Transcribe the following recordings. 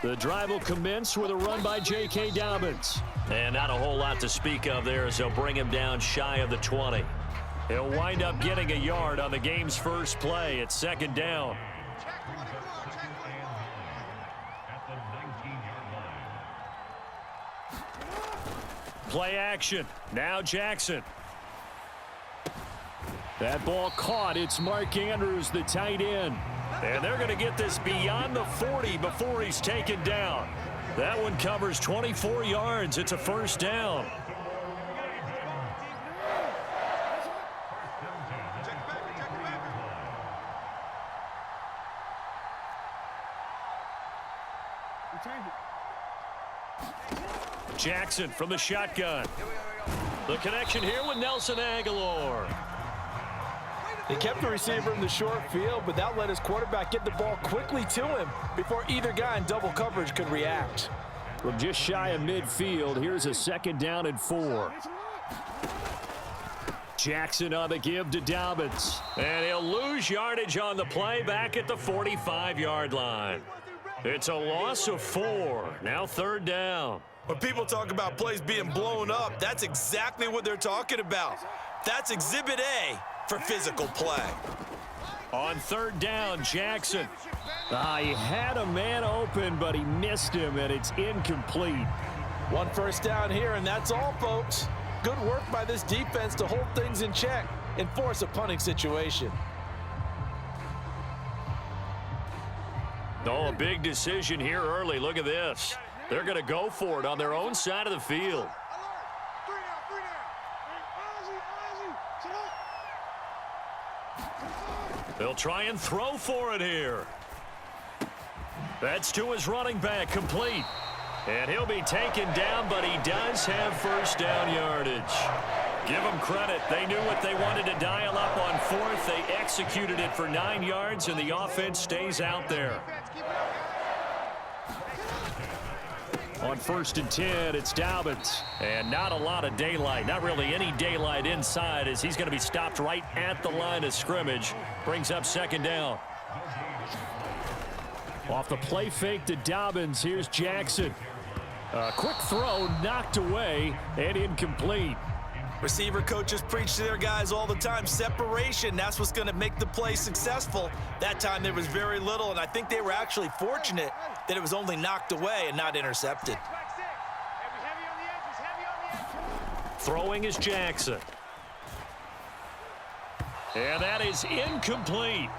The drive will commence with a run by J.K. Dobbins. And not a whole lot to speak of there as they'll bring him down shy of the 20. He'll wind up getting a yard on the game's first play. It's second down. Play action. Now Jackson. That ball caught. It's Mark Andrews, the tight end. And they're going to get this beyond the 40 before he's taken down. That one covers 24 yards. It's a first down. Jackson from the shotgun. The connection here with Nelson Agholor. He kept the receiver in the short field, but that let his quarterback get the ball quickly to him before either guy in double coverage could react. From just shy of midfield, here's a second down and 4. Jackson on the give to Dobbins. And he'll lose yardage on the play back at the 45-yard line. It's a loss of 4. Now third down. When people talk about plays being blown up, that's exactly what they're talking about. That's Exhibit A for physical play. On third down, Jackson. He had a man open, but he missed him, and it's incomplete. One first down here, and that's all, folks. Good work by this defense to hold things in check and force a punting situation. Oh, a big decision here early. Look at this. They're going to go for it on their own side of the field. They'll try and throw for it here. That's to his running back, complete. And he'll be taken down, but he does have first down yardage. Give them credit. They knew what they wanted to dial up on fourth. They executed it for 9 yards, and the offense stays out there. On first and 10, it's Dobbins. And not a lot of daylight, not really any daylight inside, as he's going to be stopped right at the line of scrimmage. Brings up second down. Off the play fake to Dobbins, here's Jackson. A quick throw knocked away and incomplete. Receiver coaches preach to their guys all the time. Separation, that's what's going to make the play successful. That time there was very little, and I think they were actually fortunate that it was only knocked away and not intercepted. Throwing is Jackson. And that is incomplete.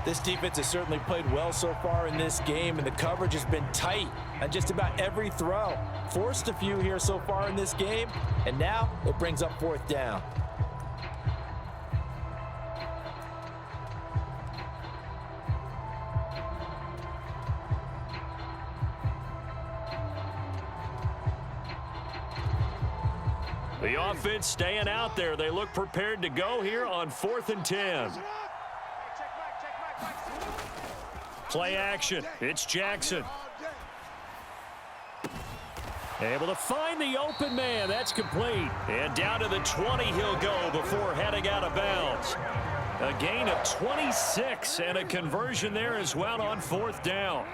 This defense has certainly played well so far in this game, and the coverage has been tight on just about every throw. Forced a few here so far in this game, and now it brings up fourth down. The offense staying out there. They look prepared to go here on 4th and 10. Play action. It's Jackson. Able to find the open man. That's complete. And down to the 20 he'll go before heading out of bounds. A gain of 26 and a conversion there as well on 4th down.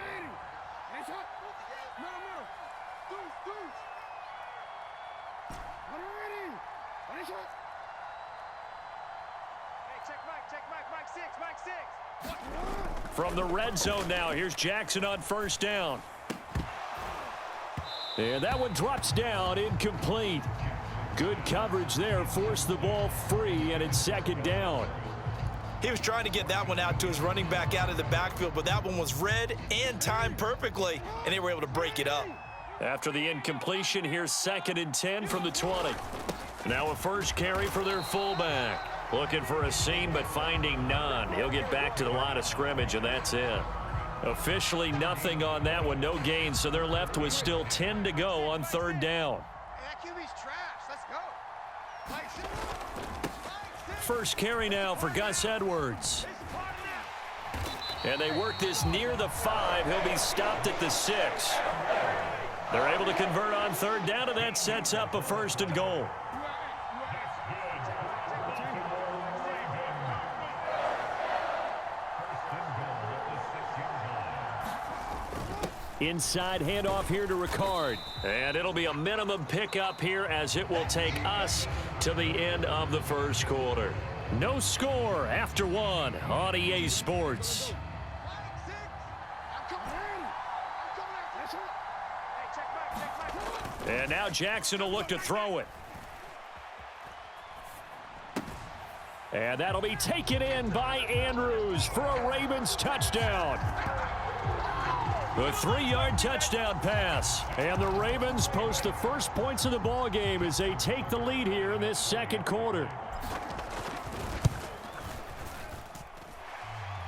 From the red zone now, here's Jackson on first down. And that one drops down, incomplete. Good coverage there, forced the ball free, and it's second down. He was trying to get that one out to his running back out of the backfield, but that one was read and timed perfectly, and they were able to break it up. After the incompletion, here's 2nd and 10 from the 20. Now a first carry for their fullback. Looking for a seam, but finding none. He'll get back to the line of scrimmage, and that's it. Officially nothing on that one, no gain, so they're left with still 10 to go on 3rd down. First carry now for Gus Edwards. And they work this near the 5. He'll be stopped at the 6. They're able to convert on 3rd down, and that sets up a 1st and goal. Inside handoff here to Ricard. And it'll be a minimum pickup here as it will take us to the end of the first quarter. No score after one on EA Sports. And now Jackson will look to throw it. And that'll be taken in by Andrews for a Ravens touchdown. A 3-yard touchdown pass. And the Ravens post the first points of the ball game as they take the lead here in this second quarter.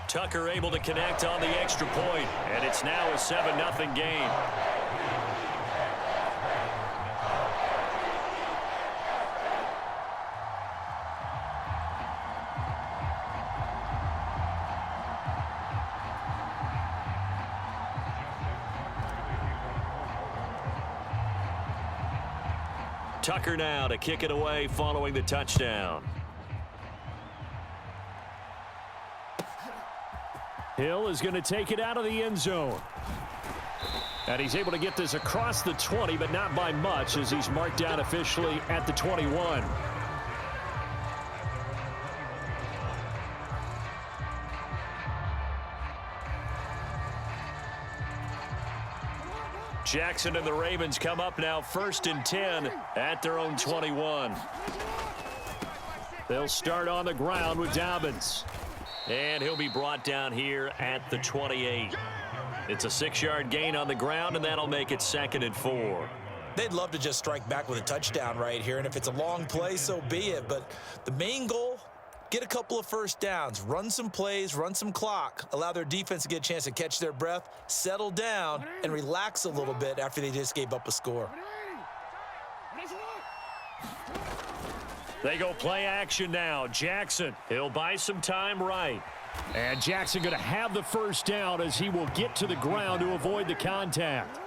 Tucker able to connect on the extra point, and it's now a 7-0 game. Tucker now to kick it away following the touchdown. Hill is going to take it out of the end zone. And he's able to get this across the 20, but not by much as he's marked down officially at the 21. Jackson and the Ravens come up now 1st and 10 at their own 21. They'll start on the ground with Dobbins. And he'll be brought down here at the 28. It's a 6-yard gain on the ground, and that'll make it 2nd and 4. They'd love to just strike back with a touchdown right here, and if it's a long play, so be it. But the main goal, get a couple of first downs, run some plays, run some clock, allow their defense to get a chance to catch their breath, settle down, and relax a little bit after they just gave up a score. They go play action now. Jackson, he'll buy some time right. And Jackson going to have the first down as he will get to the ground to avoid the contact.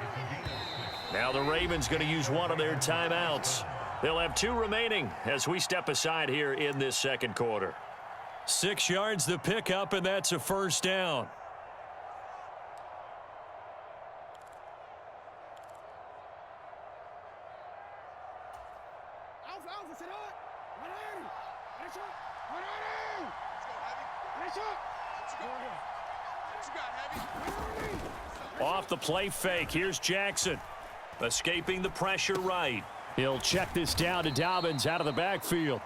Now the Ravens going to use one of their timeouts. They'll have 2 remaining as we step aside here in this second quarter. 6 yards the pickup, and that's a first down. Off the play fake, here's Jackson. Escaping the pressure right. He'll check this down to Dobbins out of the backfield.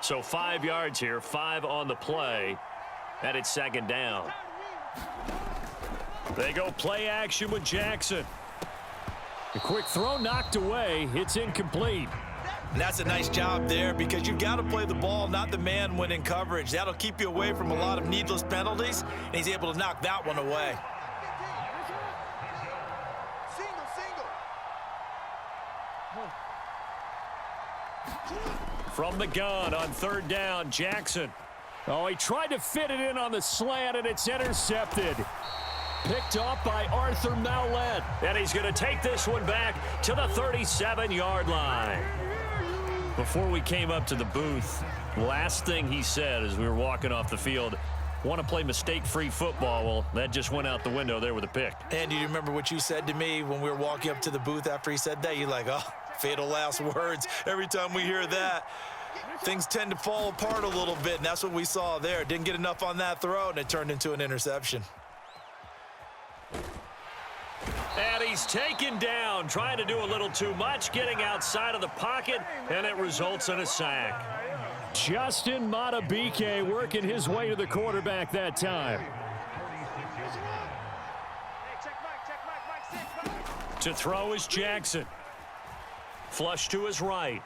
So 5 yards here, 5 on the play, and it's 2nd down. They go play action with Jackson. A quick throw knocked away. It's incomplete. And that's a nice job there because you've got to play the ball, not the man when in coverage. That'll keep you away from a lot of needless penalties, and he's able to knock that one away. From the gun on 3rd down, Jackson. Oh, he tried to fit it in on the slant, and it's intercepted. Picked off by Arthur Maulet. And he's going to take this one back to the 37-yard line. Before we came up to the booth, last thing he said as we were walking off the field, want to play mistake-free football. Well, that just went out the window there with a pick. And do you remember what you said to me when we were walking up to the booth after he said that? You're like, oh, fatal last words. Every time we hear that, things tend to fall apart a little bit, and that's what we saw there. Didn't get enough on that throw, and it turned into an interception. And he's taken down, trying to do a little too much, getting outside of the pocket, and it results in a sack. Justin Matabike working his way to the quarterback that time. To throw is Jackson. Flush to his right.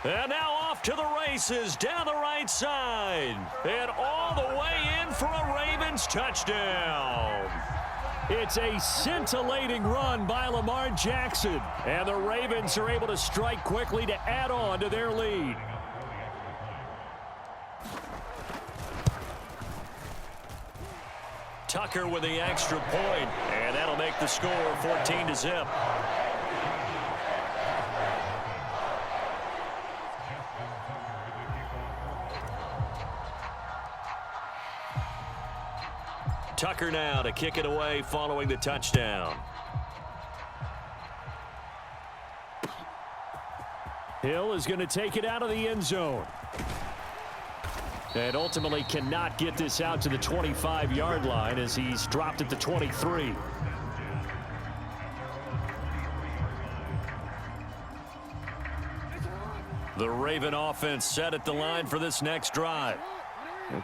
And now off to the races down the right side. And all the way in for a Ravens touchdown. It's a scintillating run by Lamar Jackson. And the Ravens are able to strike quickly to add on to their lead. Tucker with the extra point. And that'll make the score 14-0. Tucker now to kick it away following the touchdown. Hill is going to take it out of the end zone. And ultimately cannot get this out to the 25-yard line as he's dropped at the 23. The Raven offense set at the line for this next drive.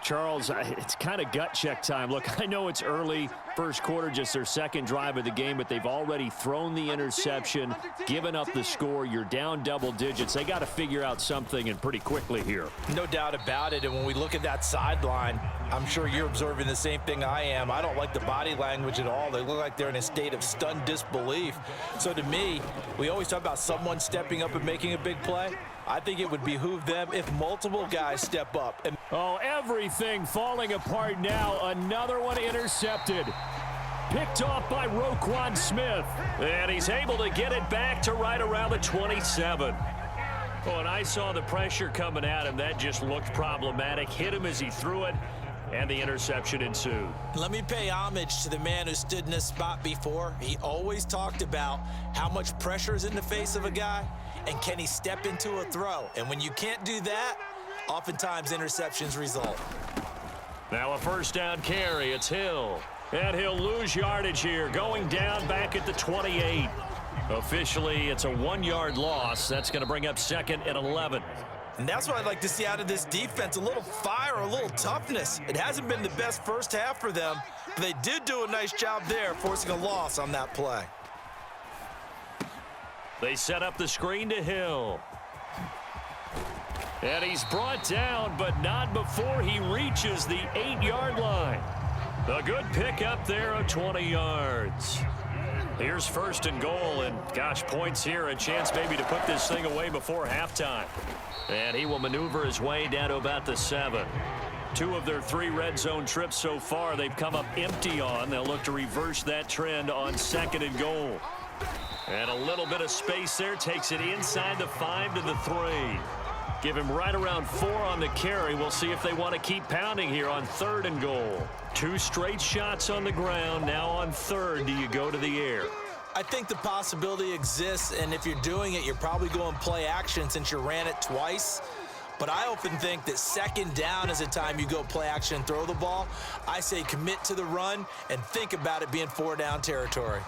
Charles, it's kind of gut check time. Look, I know it's early, first quarter, just their second drive of the game, but they've already thrown the interception, given up the score. You're down double digits. They got to figure out something, and pretty quickly here. No doubt about it. And when we look at that sideline, I'm sure you're observing the same thing I am. I don't like the body language at all. They look like they're in a state of stunned disbelief. So to me, we always talk about someone stepping up and making a big play. I think it would behoove them if multiple guys step up. And oh, everything falling apart now. Another one intercepted. Picked off by Roquan Smith. And he's able to get it back to right around the 27. Oh, and I saw the pressure coming at him. That just looked problematic. Hit him as he threw it, and the interception ensued. Let me pay homage to the man who stood in this spot before. He always talked about how much pressure is in the face of a guy, and can he step into a throw? And when you can't do that, oftentimes interceptions result. Now a first down carry. It's Hill. And he'll lose yardage here, going down back at the 28. Officially, it's a 1-yard loss. That's going to bring up second and 11. And that's what I'd like to see out of this defense, a little fire, a little toughness. It hasn't been the best first half for them, but they did do a nice job there, forcing a loss on that play. They set up the screen to Hill. And he's brought down, but not before he reaches the 8-yard line. A good pickup there of 20 yards. Here's first and goal, and gosh, points here, a chance maybe to put this thing away before halftime. And he will maneuver his way down to about the 7. 2 of their 3 red zone trips so far they've come up empty on. They'll look to reverse that trend on second and goal. And a little bit of space there, takes it inside the 5 to the 3. Give him right around 4 on the carry. We'll see if they want to keep pounding here on third and goal. 2 straight shots on the ground. Now on third, do you go to the air? I think the possibility exists, and if you're doing it, you're probably going play action since you ran it twice. But I often think that second down is a time you go play action and throw the ball. I say commit to the run and think about it being 4-down territory.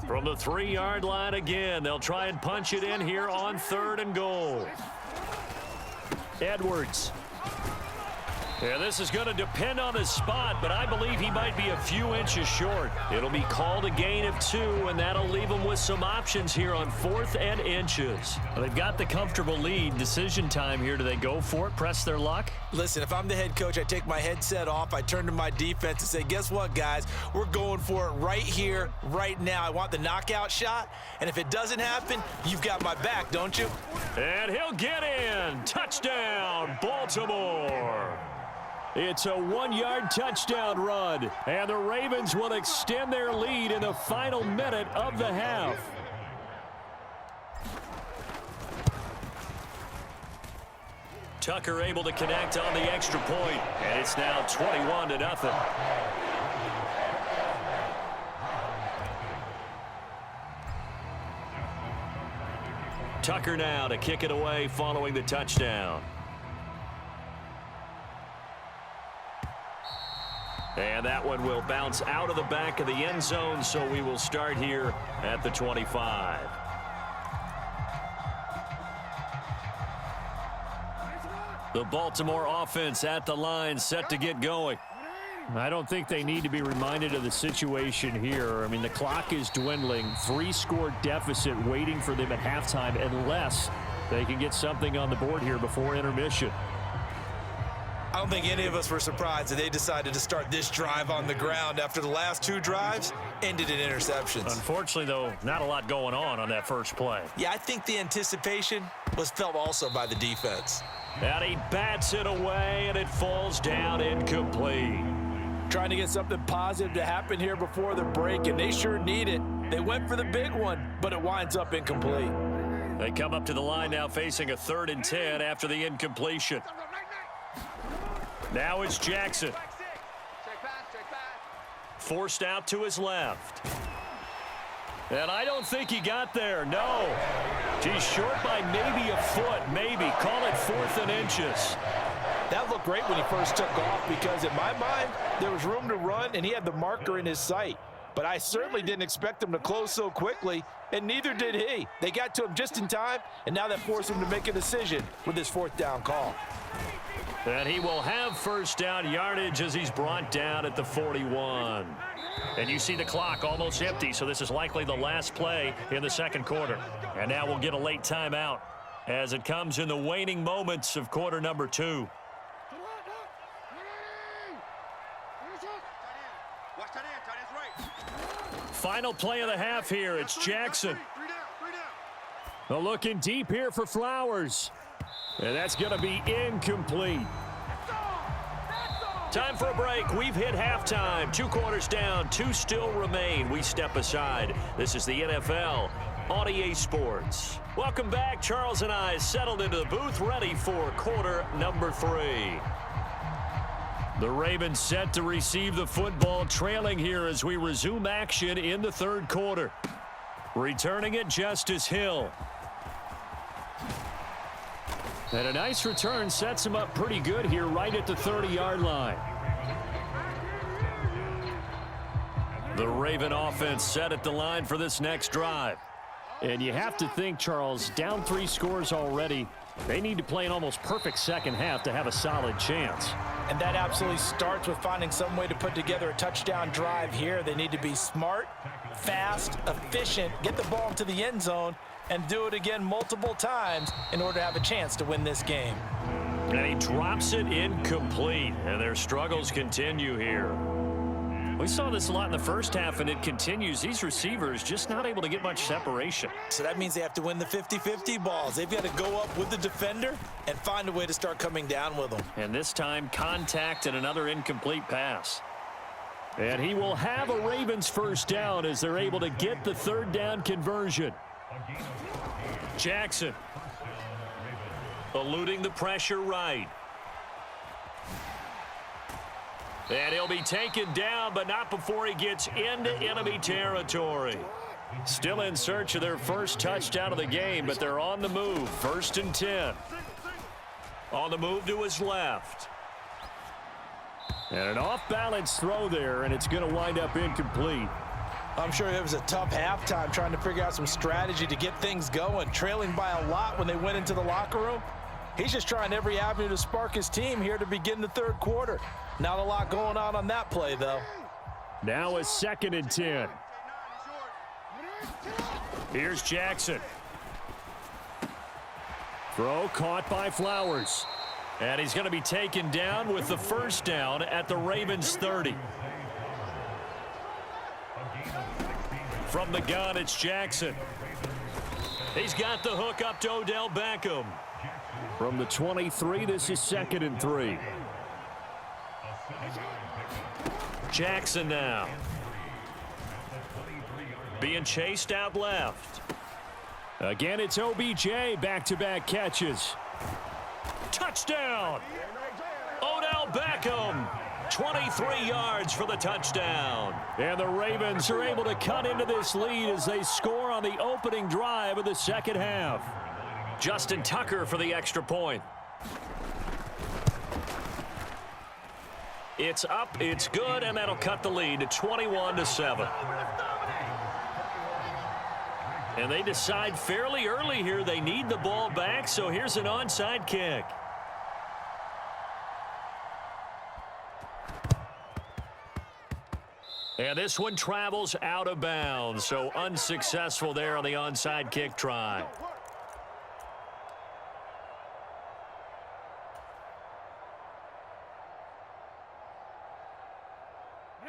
From the 3-yard line again, they'll try and punch it in here on third and goal. Edwards. Yeah, this is going to depend on his spot, but I believe he might be a few inches short. It'll be called a gain of 2, and that'll leave him with some options here on 4th and inches. Well, they've got the comfortable lead. Decision time here. Do they go for it, press their luck? Listen, if I'm the head coach, I take my headset off, I turn to my defense and say, guess what, guys? We're going for it right here, right now. I want the knockout shot, and if it doesn't happen, you've got my back, don't you? And he'll get in. Touchdown, Baltimore. It's a 1-yard touchdown run, and the Ravens will extend their lead in the final minute of the half. Tucker able to connect on the extra point, and it's now 21-0. Tucker now to kick it away following the touchdown. And that one will bounce out of the back of the end zone, so we will start here at the 25. The Baltimore offense at the line, set to get going. I don't think they need to be reminded of the situation here. I mean, the clock is dwindling. 3-score deficit waiting for them at halftime unless they can get something on the board here before intermission. I don't think any of us were surprised that they decided to start this drive on the ground after the last 2 drives ended in interceptions. Unfortunately, though, not a lot going on that first play. Yeah, I think the anticipation was felt also by the defense. And he bats it away, and it falls down incomplete. trying to get something positive to happen here before the break, and they sure need it. They went for the big one, but it winds up incomplete. They come up to the line now facing a 3rd and 10 after the incompletion. Now it's Jackson. Forced out to his left. And I don't think he got there, no. He's short by maybe a foot, maybe. Call it 4th and inches. That looked great when he first took off because in my mind, there was room to run and he had the marker in his sight. But I certainly didn't expect him to close so quickly, and neither did he. They got to him just in time, and now that forced him to make a decision with his 4th down call. And he will have 1st down yardage as he's brought down at the 41. And you see the clock almost empty, so this is likely the last play in the 2nd quarter. And now we'll get a late timeout as it comes in the waning moments of quarter number 2. Final play of the half here. It's Jackson. Looking deep here for Flowers. And that's going to be incomplete. Time for a break. We've hit halftime. 2 quarters down. 2 still remain. We step aside. This is the NFL on EA Sports. Welcome back. Charles and I settled into the booth, ready for quarter number 3. The Ravens set to receive the football, trailing here as we resume action in the 3rd quarter. Returning it, Justice Hill. And a nice return sets him up pretty good here right at the 30-yard line. The Raven offense set at the line for this next drive. And you have to think, Charles, down 3 scores already. They need to play an almost perfect second half to have a solid chance. And that absolutely starts with finding some way to put together a touchdown drive here. They need to be smart, fast, efficient, get the ball into the end zone, and do it again multiple times in order to have a chance to win this game. And he drops it incomplete, and their struggles continue here. We saw this a lot in the first half, and it continues. These receivers just not able to get much separation. So that means they have to win the 50-50 balls. They've got to go up with the defender and find a way to start coming down with them. And this time, contact and another incomplete pass. And he will have a Ravens 1st down as they're able to get the 3rd down conversion. Jackson eluding the pressure right. And he'll be taken down, but not before he gets into enemy territory. Still in search of their first touchdown of the game, but they're on the move. 1st and 10. On the move to his left. And an off-balance throw there, and it's going to wind up incomplete. I'm sure it was a tough halftime trying to figure out some strategy to get things going, trailing by a lot when they went into the locker room. He's just trying every avenue to spark his team here to begin the 3rd quarter. Not a lot going on that play, though. Now a 2nd and 10. Here's Jackson. Throw caught by Flowers. And he's going to be taken down with the 1st down at the Ravens 30. From the gun, it's Jackson. He's got the hook up to Odell Beckham. From the 23, this is 2nd and 3. Jackson now. Being chased out left. Again, it's OBJ, back-to-back catches. Touchdown! Odell Beckham, 23 yards for the touchdown. And the Ravens are able to cut into this lead as they score on the opening drive of the 2nd half. Justin Tucker for the extra point. It's up, it's good, and that'll cut the lead to 21-7. And they decide fairly early here they need the ball back, so here's an onside kick. And this one travels out of bounds, so unsuccessful there on the onside kick try.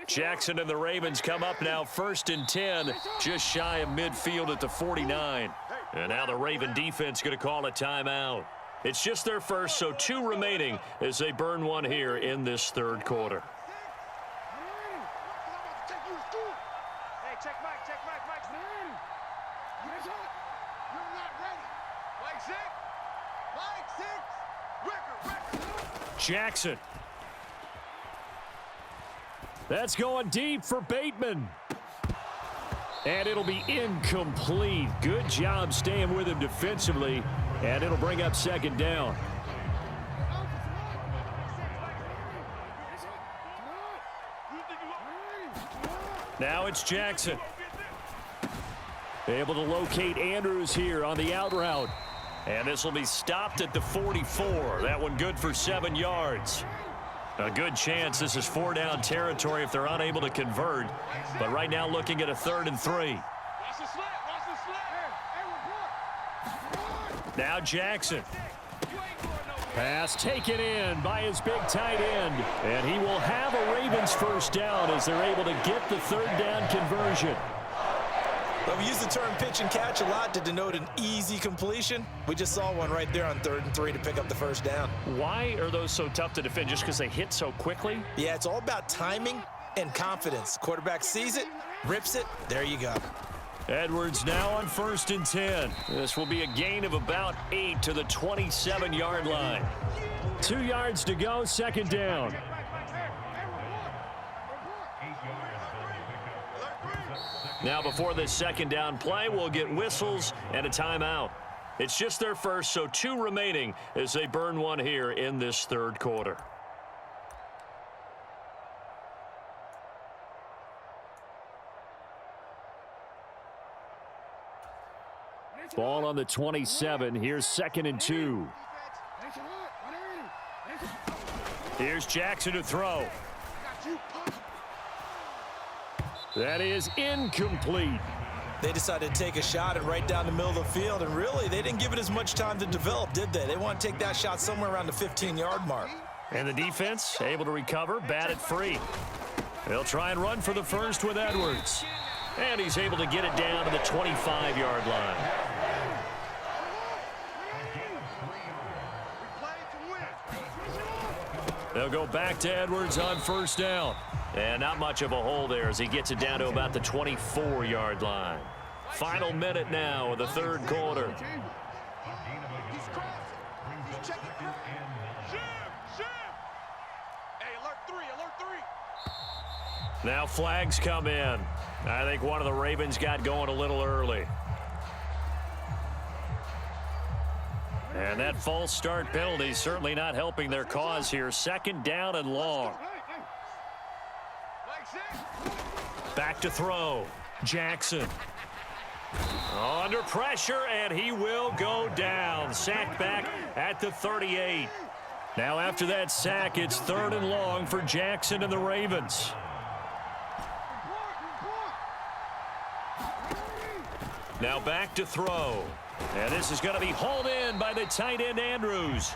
Jackson and the Ravens come up now 1st and 10, just shy of midfield at the 49. And now the Raven defense going to call a timeout. It's just their first, so 2 remaining as they burn one here in this 3rd quarter. Jackson. That's going deep for Bateman. And it'll be incomplete. Good job staying with him defensively. And it'll bring up second down. Now it's Jackson. Able to locate Andrews here on the out route. And this will be stopped at the 44. That one good for 7 yards. A good chance this is 4-down territory if they're unable to convert. But right now looking at a 3rd and 3. Now Jackson. Pass taken in by his big tight end. And he will have a Ravens first down as they're able to get the 3rd down conversion. Well, we use the term pitch and catch a lot to denote an easy completion. We just saw one right there on 3rd and 3 to pick up the first down. Why are those so tough to defend? Just because they hit so quickly? Yeah, it's all about timing and confidence. Quarterback sees it, rips it, there you go. Edwards now on 1st and 10. This will be a gain of about 8 to the 27-yard line. 2 yards to go, 2nd down. Now before this 2nd down play, we'll get whistles and a timeout. It's just their first, so 2 remaining as they burn one here in this 3rd quarter. Ball on the 27. Here's 2nd and 2. Here's Jackson to throw. That is incomplete. They decided to take a shot and right down the middle of the field, and really, they didn't give it as much time to develop, did they? They want to take that shot somewhere around the 15-yard mark. And the defense able to recover, bat it free. They'll try and run for the first with Edwards. And he's able to get it down to the 25-yard line. They'll go back to Edwards on 1st down. And not much of a hole there as he gets it down to about the 24-yard line. Final minute now of the 3rd quarter. Now flags come in. I think one of the Ravens got going a little early. And that false start penalty certainly not helping their cause here. 2nd down and long. Back to throw. Jackson. Under pressure, and he will go down. Sacked back at the 38. Now after that sack, it's 3rd and long for Jackson and the Ravens. Now back to throw. And this is going to be hauled in by the tight end Andrews.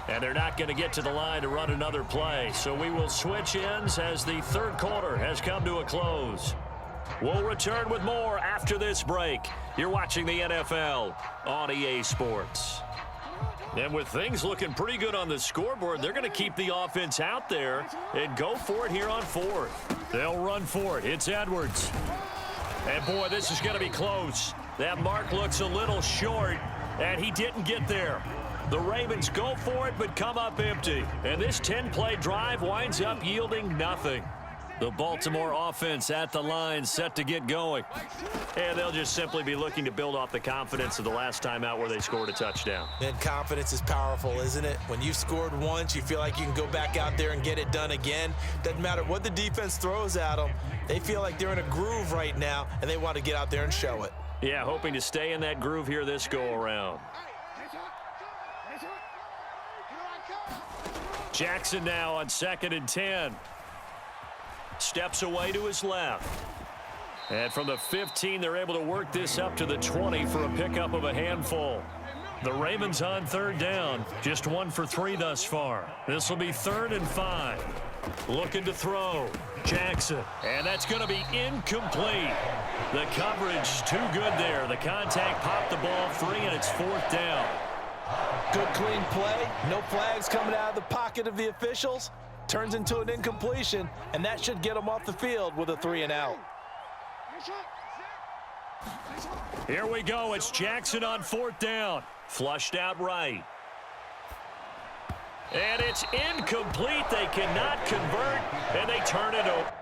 And they're not going to get to the line to run another play. So we will switch ends as the 3rd quarter has come to a close. We'll return with more after this break. You're watching the NFL on EA Sports. And with things looking pretty good on the scoreboard, they're going to keep the offense out there and go for it here on 4th. They'll run for it. It's Edwards. And boy, this is going to be close. That mark looks a little short, and he didn't get there. The Ravens go for it, but come up empty. And this 10-play drive winds up yielding nothing. The Baltimore offense at the line set to get going. And they'll just simply be looking to build off the confidence of the last time out where they scored a touchdown. And confidence is powerful, isn't it? When you've scored once, you feel like you can go back out there and get it done again. Doesn't matter what the defense throws at them. They feel like they're in a groove right now, and they want to get out there and show it. Yeah, hoping to stay in that groove here this go-around. Jackson now on 2nd and 10. Steps away to his left. And from the 15, they're able to work this up to the 20 for a pickup of a handful. The Ravens on 3rd down, just 1 for 3 thus far. This will be 3rd and 5. Looking to throw. Jackson. And that's going to be incomplete. The coverage too good there. The contact popped the ball free, and it's 4th down. Good clean play. No flags coming out of the pocket of the officials. Turns into an incompletion, and that should get them off the field with a 3 and out. Here we go. It's Jackson on 4th down. Flushed out right. And it's incomplete. They cannot convert, and they turn it over.